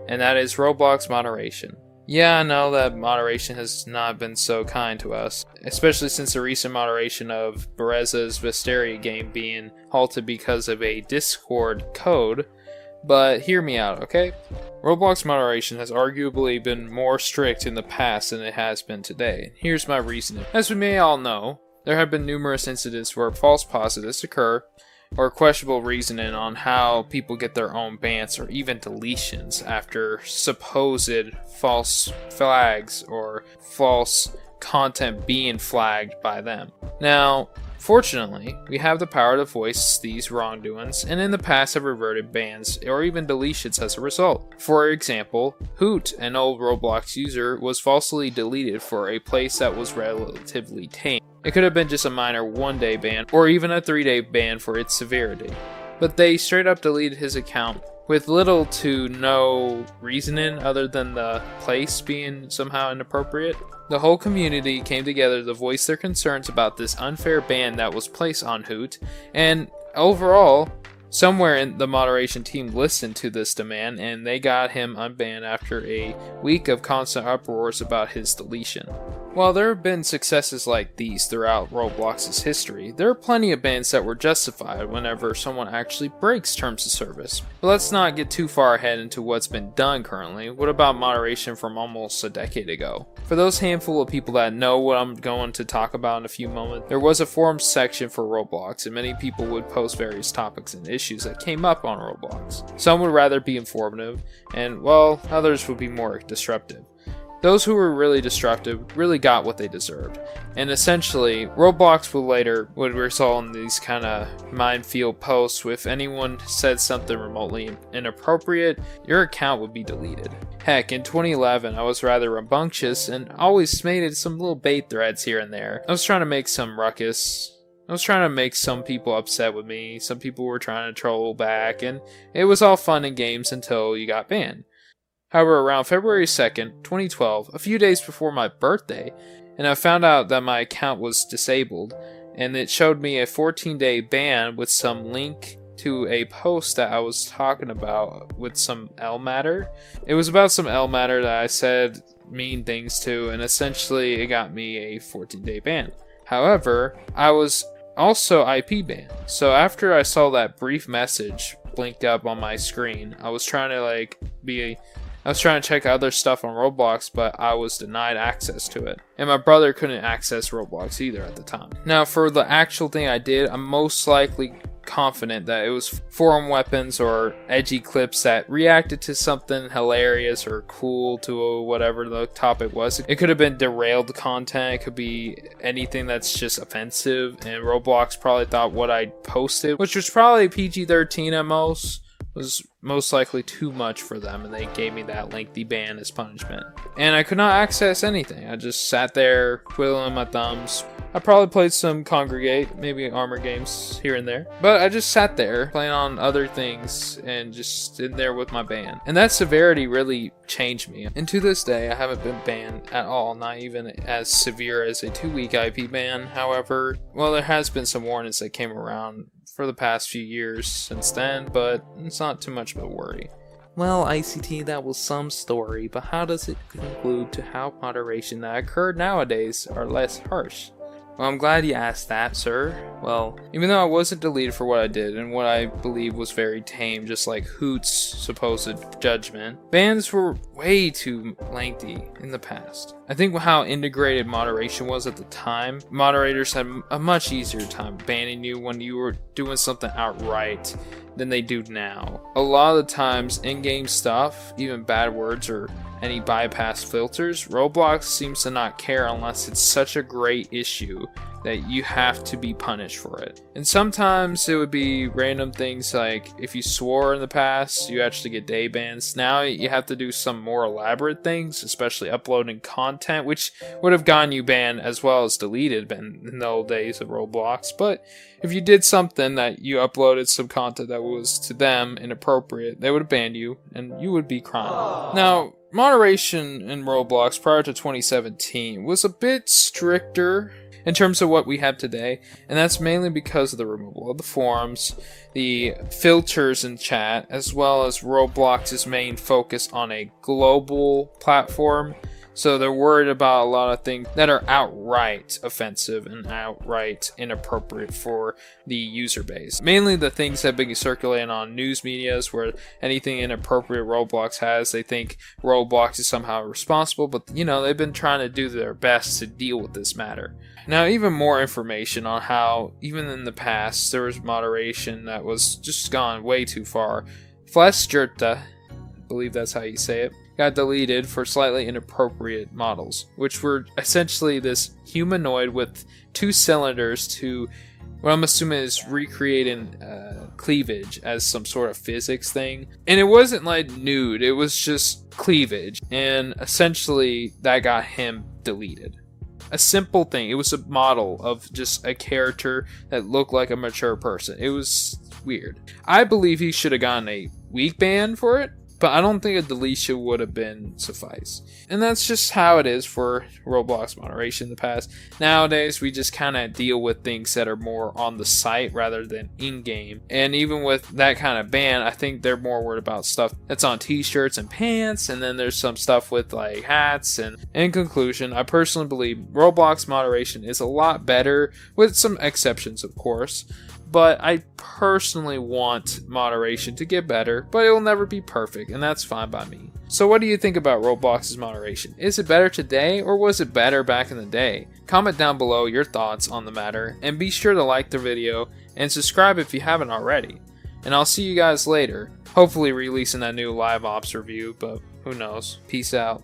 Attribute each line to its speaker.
Speaker 1: and that is Roblox moderation. Yeah, I know that moderation has not been so kind to us, especially since the recent moderation of Bereza's Visteria game being halted because of a Discord code, but hear me out, okay? Roblox moderation has arguably been more strict in the past than it has been today. Here's my reasoning. As we may all know, there have been numerous incidents where false positives occur, or questionable reasoning on how people get their own bans or even deletions after supposed false flags or false content being flagged by them. Now, fortunately, we have the power to voice these wrongdoings, and in the past have reverted bans or even deletions as a result. For example, Hoot, an old Roblox user, was falsely deleted for a place that was relatively tame. It could have been just a minor 1-day ban, or even a 3-day ban for its severity. But they straight up deleted his account with little to no reasoning other than the place being somehow inappropriate. The whole community came together to voice their concerns about this unfair ban that was placed on Hoot, and overall, somewhere in the moderation team listened to this demand and they got him unbanned after a week of constant uproars about his deletion. While there have been successes like these throughout Roblox's history, there are plenty of bans that were justified whenever someone actually breaks terms of service. But let's not get too far ahead into what's been done currently. What about moderation from almost a decade ago? For those handful of people that know what I'm going to talk about in a few moments, there was a forums section for Roblox, and many people would post various topics and issues that came up on Roblox. Some would rather be informative, and well, others would be more disruptive. Those who were really destructive really got what they deserved, and essentially, Roblox would result in these kind of minefield posts. If anyone said something remotely inappropriate, your account would be deleted. Heck, in 2011, I was rather rambunctious and always made some little bait threads here and there. I was trying to make some ruckus. I was trying to make some people upset with me, some people were trying to troll back, and it was all fun and games until you got banned. However, around February 2nd, 2012, a few days before my birthday, and I found out that my account was disabled, and it showed me a 14-day ban with some link to a post that I was talking about with some L matter. It was about some L matter that I said mean things to, and essentially it got me a 14-day ban. However, I was also IP banned, so after I saw that brief message blinked up on my screen, I was trying to check other stuff on Roblox, but I was denied access to it. And my brother couldn't access Roblox either at the time. Now, for the actual thing I did, I'm most likely confident that it was forum weapons or edgy clips that reacted to something hilarious or cool to whatever the topic was. It could have been derailed content, it could be anything that's just offensive, and Roblox probably thought what I posted, which was probably PG-13 at most, was most likely too much for them, and they gave me that lengthy ban as punishment. And I could not access anything. I just sat there twiddling my thumbs. I probably played some Congregate, maybe Armor games here and there, but I just sat there playing on other things and just sitting there with my ban. And that severity really changed me. And to this day, I haven't been banned at all, not even as severe as a 2-week IP ban. However, well, there has been some warnings that came around for the past few years since then, but it's not too much of a worry. Well, IcyTea, that was some story, but how does it conclude to how moderation that occurred nowadays are less harsh? Well, I'm glad you asked that, sir. Well, even though I wasn't deleted for what I did, and what I believe was very tame, just like Hoot's supposed judgment, bans were way too lengthy in the past. I think how integrated moderation was at the time, moderators had a much easier time banning you when you were doing something outright than they do now. A lot of the times, in-game stuff, even bad words or any bypass filters, Roblox seems to not care unless it's such a great issue that you have to be punished for it. And sometimes it would be random things like if you swore in the past, you actually get day bans. Now you have to do some more elaborate things, especially uploading content, which would have gotten you banned as well as deleted in the old days of Roblox. But if you did something that you uploaded some content that was to them inappropriate, they would have banned you and you would be crying. Now, moderation in Roblox prior to 2017 was a bit stricter. in terms of what we have today, and that's mainly because of the removal of the forums, the filters in chat, as well as Roblox's main focus on a global platform. So they're worried about a lot of things that are outright offensive and outright inappropriate for the user base. Mainly the things that have been circulating on news medias, where anything inappropriate Roblox has, they think Roblox is somehow responsible, but they've been trying to do their best to deal with this matter. Now, even more information on how, even in the past, there was moderation that was just gone way too far. Fleshjurta, I believe that's how you say it, got deleted for slightly inappropriate models, which were essentially this humanoid with 2 cylinders to what I'm assuming is recreating cleavage as some sort of physics thing. And it wasn't like nude, it was just cleavage. And essentially that got him deleted. A simple thing. It was a model of just a character that looked like a mature person. It was weird. I believe he should have gotten a week ban for it, but I don't think a deletion would have been suffice. And that's just how it is for Roblox moderation in the past. Nowadays, we just kind of deal with things that are more on the site rather than in-game. And even with that kind of ban, I think they're more worried about stuff that's on t-shirts and pants, and then there's some stuff with like hats. And in conclusion, I personally believe Roblox moderation is a lot better, with some exceptions of course. But I personally want moderation to get better, but it will never be perfect, and that's fine by me. So what do you think about Roblox's moderation? Is it better today, or was it better back in the day? Comment down below your thoughts on the matter, and be sure to like the video, and subscribe if you haven't already. And I'll see you guys later, hopefully releasing that new live ops review, but who knows. Peace out.